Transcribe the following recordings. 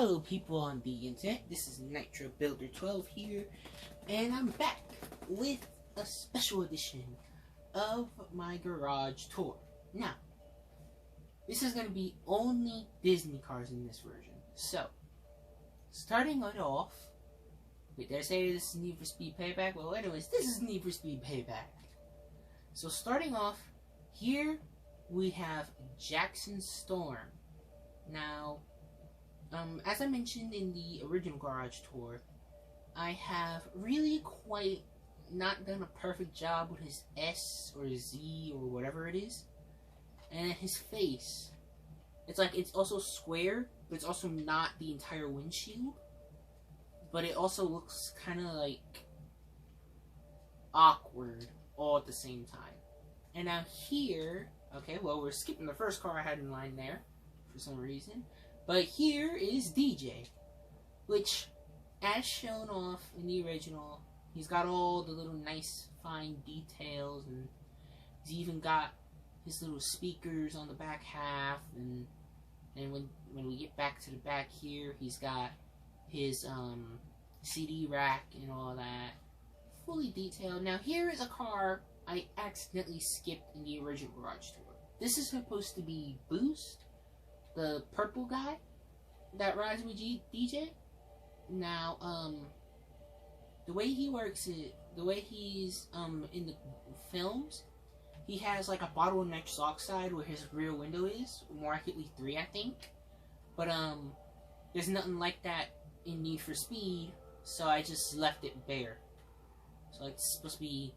Hello people on the internet, this is Nitro Builder 12 here, and I'm back with a special edition of my garage tour. Now, this is going to be only Disney cars in this version. So, starting it off, wait, did I say this is Need for Speed Payback? Well, anyways, this is Need for Speed Payback. So starting off, here we have Jackson Storm. Now, as I mentioned in the original garage tour, I have really quite not done a perfect job with his S or Z or whatever it is. And his face, it's like it's also square, but it's also not the entire windshield. But it also looks kind of like awkward all at the same time. And now here, okay, well, we're skipping the first car I had in line there for some reason. But here is DJ, which, as shown off in the original, he's got all the little nice fine details, and he's even got his little speakers on the back half, and when we get back to the back here, he's got his CD rack and all that, fully detailed. Now here is a car I accidentally skipped in the original garage tour. This is supposed to be Boost, the purple guy that rides with DJ. Now, the way he works is, the way he's in the films, he has like a bottle of nitrous oxide where his rear window is, more accurately 3, I think. But there's nothing like that in Need for Speed, so I just left it bare. So it's supposed to be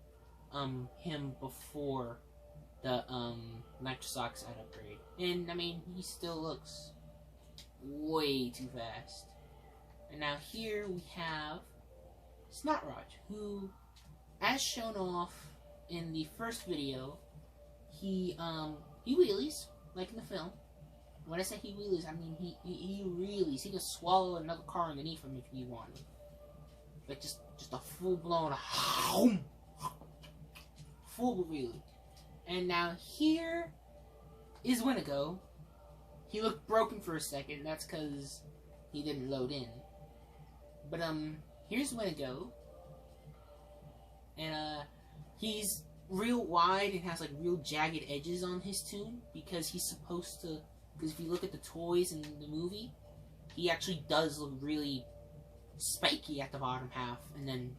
him before the nitrous oxide upgrade. And I mean, he still looks way too fast. And now here we have Snotrod, who, as shown off in the first video, he wheelies like in the film. When I say he wheelies, I mean he wheelies. He can swallow another car underneath him if he wanted. Like just a full blown full wheelie. And now here is Winnebago. He looked broken for a second. That's because he didn't load in. But here's Winnebago, and he's real wide and has like real jagged edges on his tune because he's supposed to. Because if you look at the toys in the movie, he actually does look really spiky at the bottom half, and then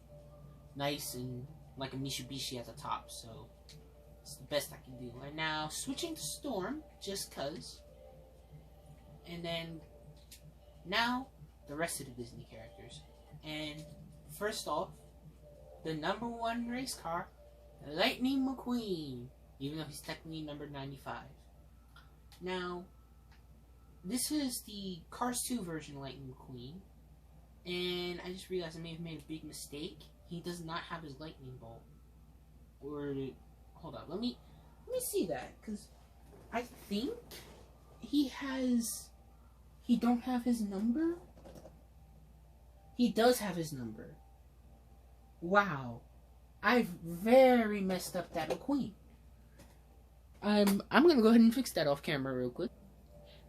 nice and like a Mitsubishi at the top. So it's the best I can do. And now switching to Storm, just cause. And then now the rest of the Disney characters. And first off, the #1 race car, Lightning McQueen, even though he's technically number 95. Now, this is the Cars 2 version of Lightning McQueen, and I just realized I may have made a big mistake. He does not have his lightning bolt. Or hold on, let me see that, because I think he don't have his number? He does have his number. Wow. I've very messed up that McQueen. I'm gonna go ahead and fix that off camera real quick.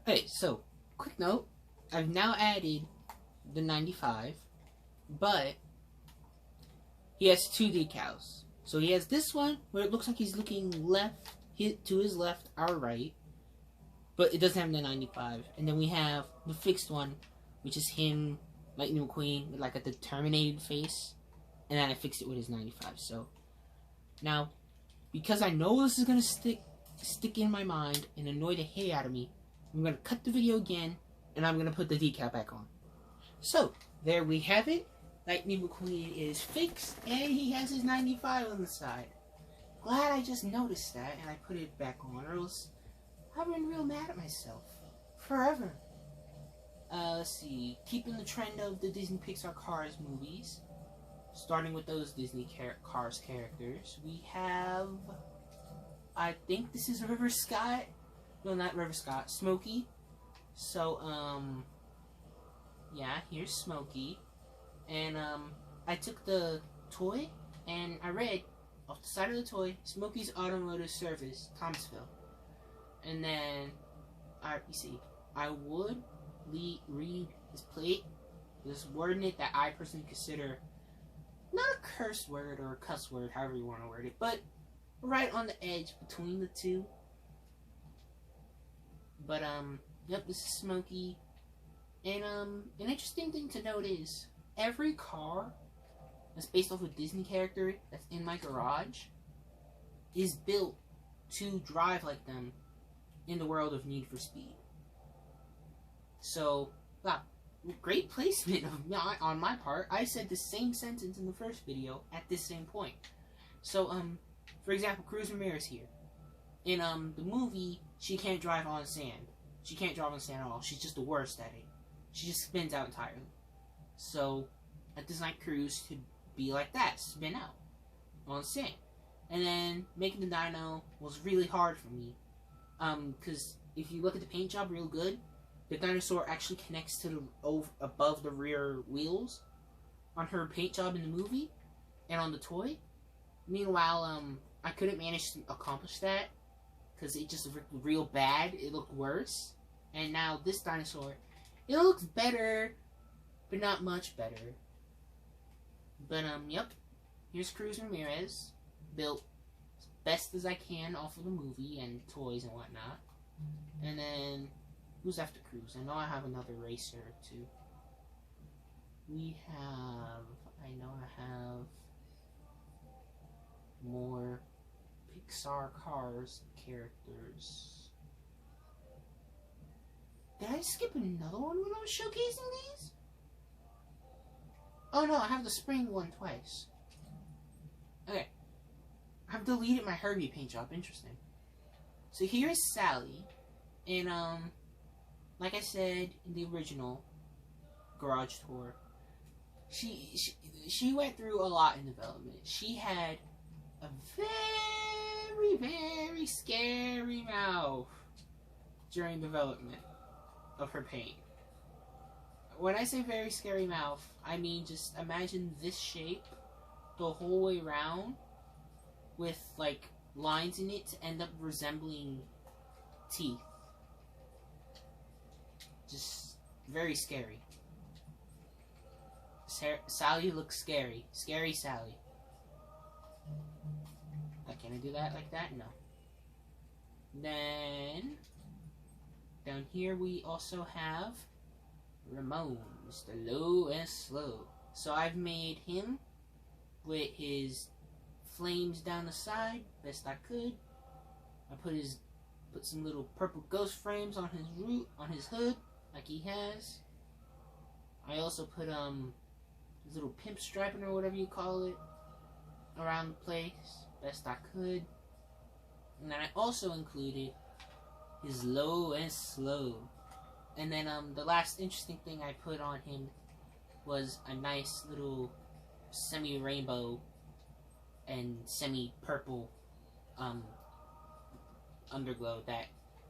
Hey, so, quick note. I've now added the 95, but he has 2 decals. So he has this one, where it looks like he's looking to his left, our right, but it doesn't have the 95. And then we have the fixed one, which is him, Lightning McQueen, with like a determined face. And then I fixed it with his 95. So, now, because I know this is going to stick in my mind and annoy the hay out of me, I'm going to cut the video again, and I'm going to put the decal back on. So, there we have it. Lightning McQueen is fixed, and he has his 95 on the side. Glad I just noticed that, and I put it back on, or else I've been real mad at myself. Forever. Let's see. Keeping the trend of the Disney Pixar Cars movies, starting with those Disney Cars characters, we have, I think this is River Scott. No, not River Scott. Smokey. So, yeah, here's Smokey. And, I took the toy, and I read, off the side of the toy, Smokey's Automotive Service, Thomasville. And then, you see, I would read his plate, there's a word in it that I personally consider not a curse word or a cuss word, however you want to word it, but right on the edge between the two. But yep, this is Smokey. And an interesting thing to note is every car that's based off a Disney character that's in my garage is built to drive like them in the world of Need for Speed. So, wow, great placement on my part. I said the same sentence in the first video at this same point. So, for example, Cruz Ramirez here. In the movie, she can't drive on sand. She can't drive on sand at all. She's just the worst at it. She just spins out entirely. So, I designed Cruz to be like that, spin out on sand. And then making the dyno was really hard for me, because if you look at the paint job real good, the dinosaur actually connects to the above the rear wheels on her paint job in the movie and on the toy. Meanwhile, I couldn't manage to accomplish that because it just looked real bad. It looked worse. And now this dinosaur, it looks better, but not much better. But yep, here's Cruz Ramirez, built as best as I can off of the movie and toys and whatnot. And then, who's after Cruz? I know I have another racer or two. I know I have more Pixar Cars characters. Did I skip another one when I was showcasing these? Oh no, I have the spring one twice. Okay. I've deleted my Herbie paint job. Interesting. So here's Sally. And, like I said in the original garage tour, she went through a lot in development. She had a very, very scary mouth during development of her paint. When I say very scary mouth, I mean just imagine this shape the whole way around with like lines in it to end up resembling teeth. Just very scary. Sally looks scary. Scary Sally. Can I do that like that? No. Then down here we also have Ramon, Mr. Low and Slow. So I've made him with his flames down the side, best I could. I put some little purple ghost frames on his hood, like he has. I also put his little pimp striping or whatever you call it around the place, best I could. And then I also included his Low and Slow. And then the last interesting thing I put on him was a nice little semi-rainbow and semi-purple underglow that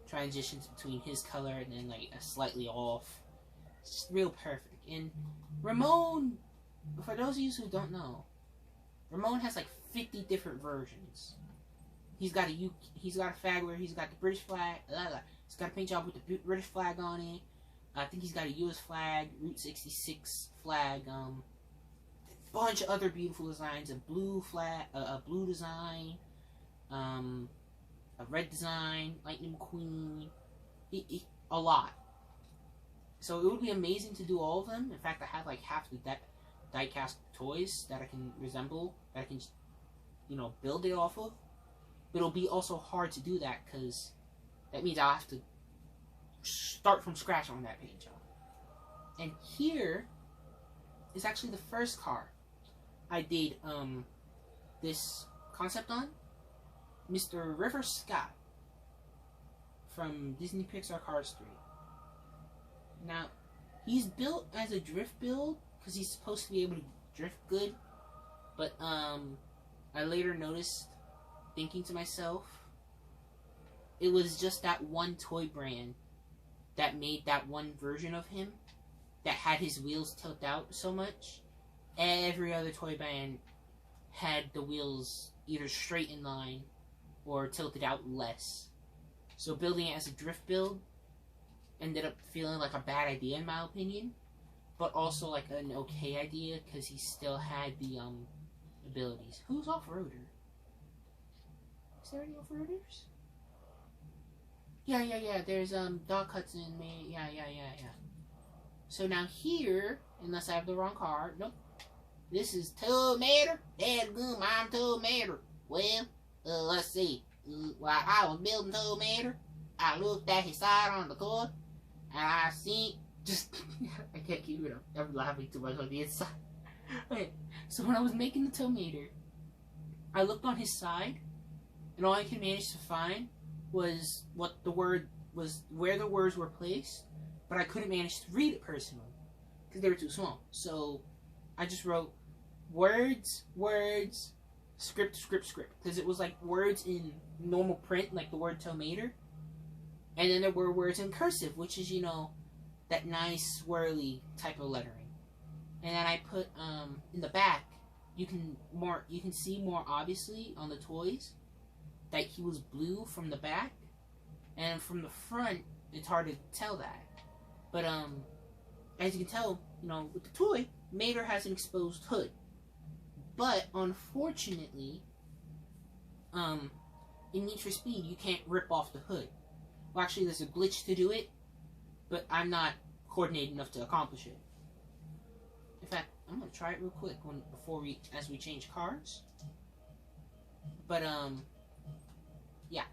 transitions between his color and then like a slightly off. It's just real perfect. And Ramon, for those of you who don't know, Ramon has like 50 different versions. He's got a flag where he's got the British flag. He's got a paint job with the British flag on it. I think he's got a U.S. flag, Route 66 flag. Bunch of other beautiful designs. A blue flag, a blue design, a red design, Lightning McQueen. A lot. So it would be amazing to do all of them. In fact, I have like half the die-cast toys that I can resemble, that I can, build it off of. But it'll be also hard to do that because that means I'll have to start from scratch on that paint job. And here is actually the first car I did this concept on. Mr. River Scott from Disney Pixar Cars 3. Now, he's built as a drift build because he's supposed to be able to drift good. But I later noticed, thinking to myself, it was just that one toy brand that made that one version of him that had his wheels tilt out so much. Every other toy brand had the wheels either straight in line or tilted out less. So building it as a drift build ended up feeling like a bad idea in my opinion. but also like an okay idea because he still had the abilities. Who's off-roader? Is there any off-roaders? Yeah. There's Doc Hudson, me. Yeah. So now here, unless I have the wrong car, nope. This is Tomato. Dadgum, I'm Tomato. Well, let's see. While I was building Tomato, I looked at his side on the car, and I seen just I can't keep it up. I'm laughing too much on the inside. Okay, so when I was making the tomato, I looked on his side, and all I could manage to find was what the word was, where the words were placed, but I couldn't manage to read it personally because they were too small. So I just wrote words, script, because it was like words in normal print, like the word tomato, and then there were words in cursive, which is, you know, that nice swirly type of lettering. And then I put in the back, you can see more obviously on the toys that he was blue from the back, and from the front it's hard to tell that. But as you can tell, you know, with the toy, Mater has an exposed hood. But unfortunately, in Need for Speed, you can't rip off the hood. Well, actually, there's a glitch to do it, but I'm not coordinated enough to accomplish it. In fact, I'm gonna try it real quick as we change cars. But yeah.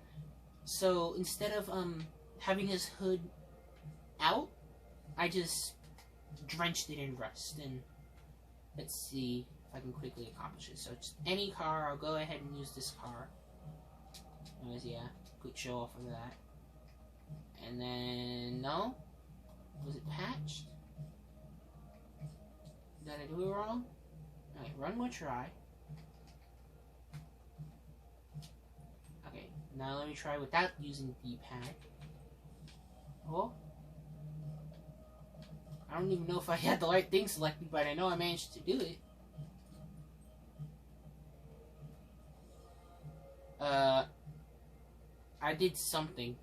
So instead of having his hood out, I just drenched it in rust. And let's see if I can quickly accomplish it. So just any car, I'll go ahead and use this car. Yeah, quick show off of that. And then no, was it patched? Did I do it wrong? Alright, run more try. Okay, now let me try without using D-pad. Oh. I don't even know if I had the right thing selected, but I know I managed to do it. I did something.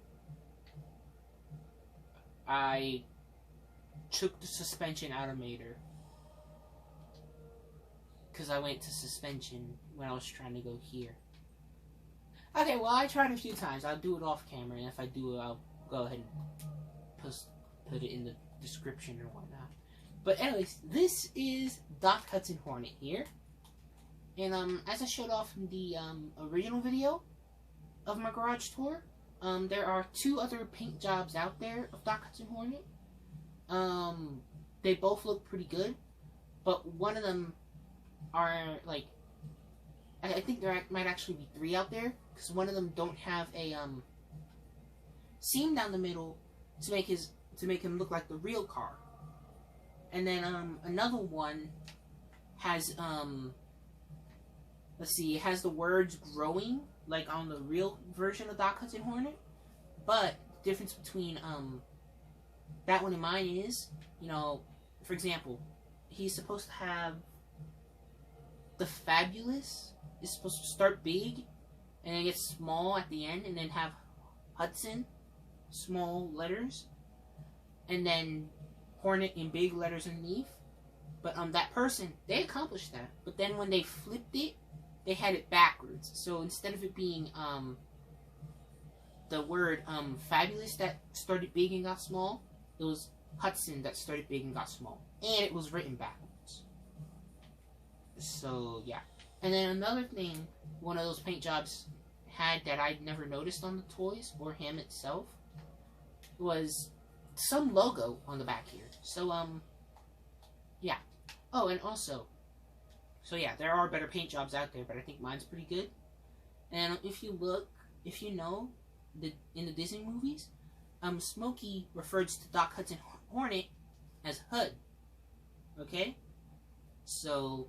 I took the suspension out of Mater. Because I went to suspension when I was trying to go here. Okay, well, I tried a few times. I'll do it off camera, and if I do it, I'll go ahead and put it in the description or whatnot. But anyways, this is Doc Hudson Hornet here. And as I showed off in the original video of my garage tour, there are 2 other paint jobs out there of Doc Hudson Hornet. They both look pretty good, but one of them are like, I think there might actually be 3 out there, because one of them don't have a seam down the middle to make him look like the real car, and then another one has let's see, it has the words growing like on the real version of Doc Hudson Hornet, but the difference between that one and mine is, you know, for example, he's supposed to have the Fabulous is supposed to start big and then get small at the end, and then have Hudson small letters, and then Hornet in big letters underneath. But that person, they accomplished that, but then when they flipped it, they had it backwards. So instead of it being the word Fabulous that started big and got small, it was Hudson that started big and got small, and it was written backwards. So yeah. And then another thing one of those paint jobs had that I'd never noticed on the toys or him itself was some logo on the back here. So yeah. Oh, and also, so yeah, there are better paint jobs out there, but I think mine's pretty good. And if you look, if you know, in the Disney movies, Smokey refers to Doc Hudson Hornet as HUD. Okay? So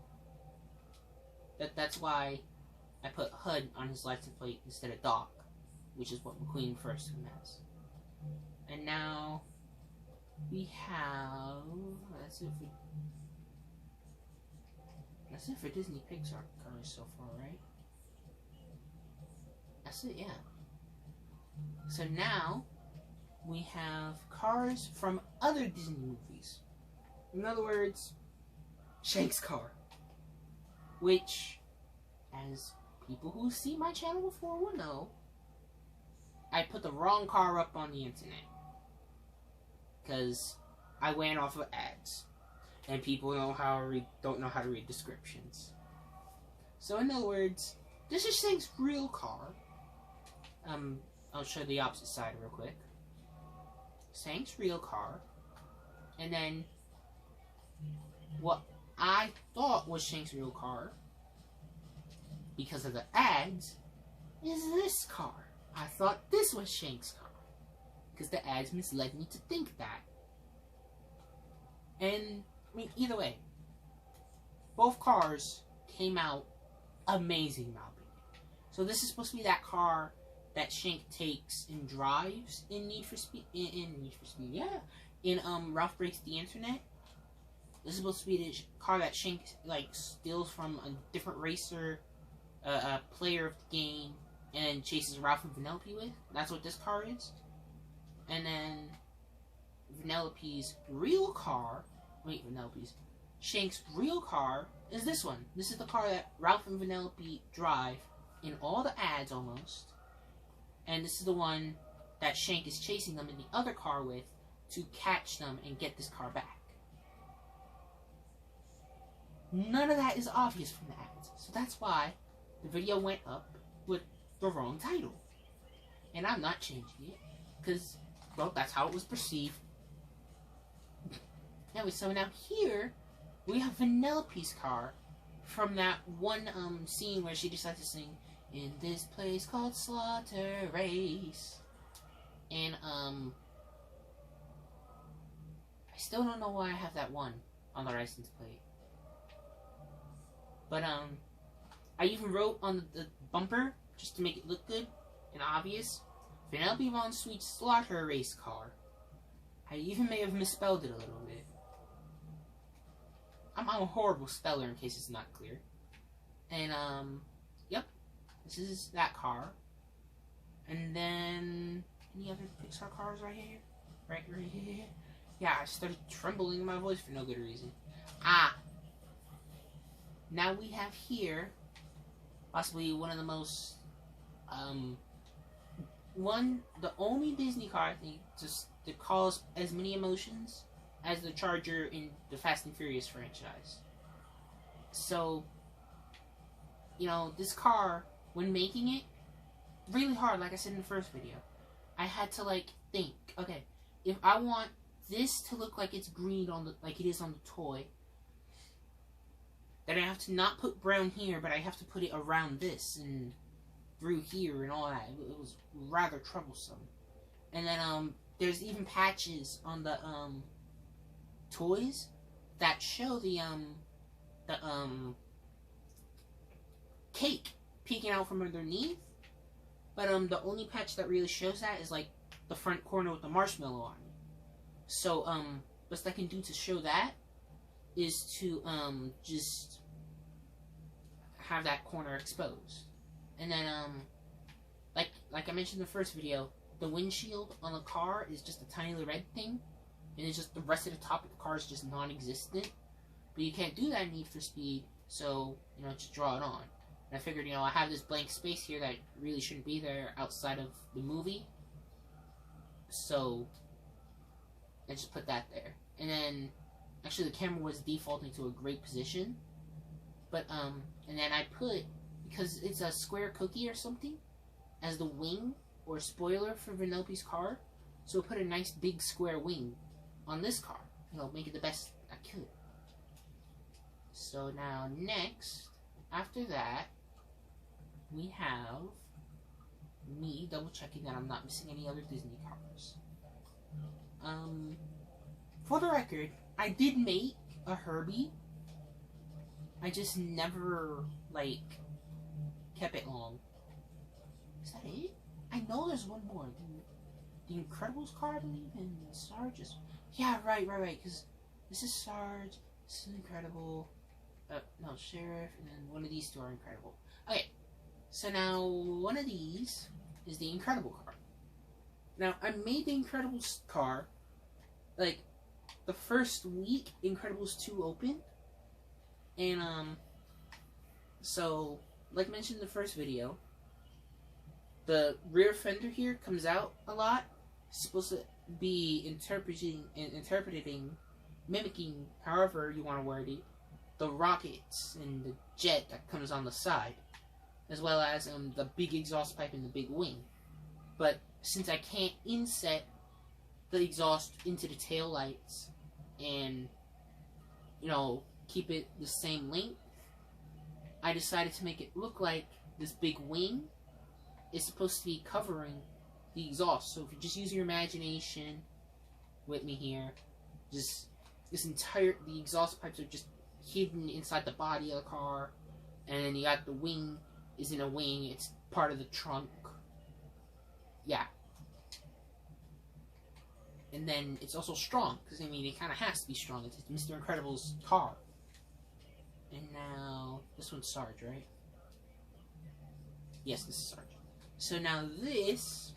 that's why I put HUD on his license plate instead of Doc, which is what McQueen refers to him as. And now we have, that's it for Disney Pixar cars so far, right? That's it, yeah. So now we have cars from other Disney movies. In other words, Shank's car. Which, as people who see my channel before will know, I put the wrong car up on the internet. Because I went off of ads. And people don't know how to read descriptions. So in other words, this is Shank's real car. I'll show the opposite side real quick. Shank's real car. And then what I thought was Shank's real car, because of the ads, is this car. I thought this was Shank's car, because the ads misled me to think that. And, I mean, either way, both cars came out amazing, in my opinion. So this is supposed to be that car that Shank takes and drives in Need for Speed, in Ralph Breaks the Internet. This is supposed to be the car that Shank, like, steals from a different racer, a player of the game, and chases Ralph and Vanellope with. That's what this car is. And then Shank's real car is this one. This is the car that Ralph and Vanellope drive in all the ads almost. And this is the one that Shank is chasing them in the other car with to catch them and get this car back. None of that is obvious from the ads. So that's why the video went up with the wrong title. And I'm not changing it, because, well, that's how it was perceived. Anyway, so now here, we have Vanellope's car from that one scene where she decides to sing, "In this place called Slaughter Race." And, I still don't know why I have that one on the license plate. But, I even wrote on the bumper, just to make it look good and obvious, Vanellope Von Sweet's Slaughter Race car. I even may have misspelled it a little bit. I'm a horrible speller, in case it's not clear. And, yep. This is that car. And then, any other Pixar cars right here? Right here? Yeah, I started trembling in my voice for no good reason. Now we have here, possibly one of the most, the only Disney car, I think, to cause as many emotions as the Charger in the Fast and Furious franchise. So, you know, this car, when making it, really hard, like I said in the first video, I had to, like, think, okay, if I want this to look like it's green like it is on the toy, then I have to not put brown here, but I have to put it around this and through here and all that. It was rather troublesome. And then there's even patches on the toys that show the cake peeking out from underneath. But the only patch that really shows that is like the front corner with the marshmallow on it. So best I can do to show that is to just have that corner exposed. And then like I mentioned in the first video, the windshield on the car is just a tiny little red thing, and it's just the rest of the top of the car is just non-existent. But you can't do that in Need for Speed, so you know, just draw it on. And I figured, you know, I have this blank space here that really shouldn't be there outside of the movie, so I just put that there. And then actually the camera was defaulting to a great position, but and then I put, because it's a square cookie or something as the wing or spoiler for Vanellope's car, so I put a nice big square wing on this car, you know, make it the best I could. So now next, after that, we have me double checking that I'm not missing any other Disney cars. For the record, I did make a Herbie. I just never, like, kept it long. Is that it? I know there's one more. The Incredibles car, I believe, and Sarge is... Yeah, right, because this is Sarge, this is Incredible, no, Sheriff, and then one of these two are Incredible. Okay, so now one of these is the Incredible car. Now, I made the Incredibles car, like, the first week Incredibles 2 opened, and so like mentioned in the first video, the rear fender here comes out a lot. It's supposed to be interpreting, mimicking, however you want to word it, the rockets and the jet that comes on the side, as well as the big exhaust pipe and the big wing. But since I can't inset the exhaust into the tail lights and, you know, keep it the same length, I decided to make it look like this big wing is supposed to be covering the exhaust. So if you just use your imagination with me here, just the exhaust pipes are just hidden inside the body of the car, and then you got the wing isn't a wing, it's part of the trunk. Yeah. And then it's also strong, because I mean it kind of has to be strong. It's Mr. Incredible's car. And now this one's Sarge, right? Yes, this is Sarge. So now this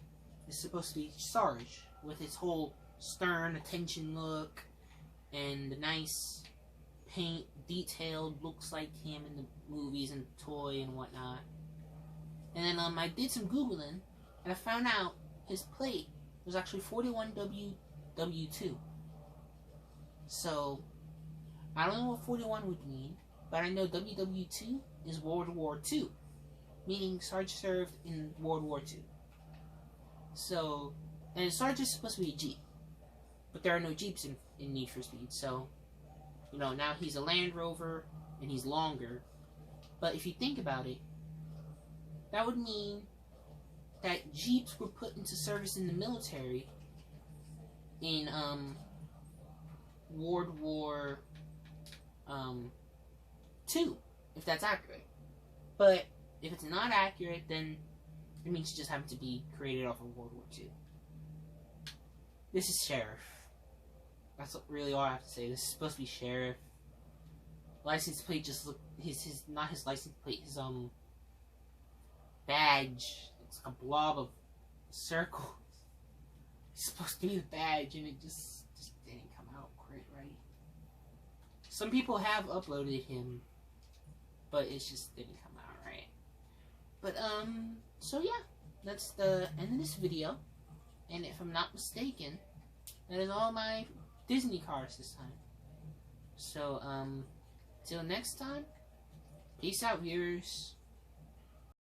is supposed to be Sarge with his whole stern attention look and the nice paint detailed looks like him in the movies and toy and whatnot. And then I did some Googling and I found out his plate was actually 41WW2. So I don't know what 41 would mean, but I know WW2 is World War II, meaning Sarge served in World War II. So, and Sarge is supposed to be a Jeep, but there are no Jeeps in Need for Speed, so, you know, now he's a Land Rover, and he's longer. But if you think about it, that would mean that Jeeps were put into service in the military in, World War, II, if that's accurate. But if it's not accurate, then it means it just happened to be created off of World War II. This is Sheriff. That's really all I have to say. This is supposed to be Sheriff. License plate just look his not his license plate, his badge. It's like a blob of circles. It's supposed to be the badge and it just didn't come out quite right. Some people have uploaded him, but it just didn't come out right. But so yeah, that's the end of this video. And if I'm not mistaken, that is all my Disney cars this time. So till next time, peace out, viewers.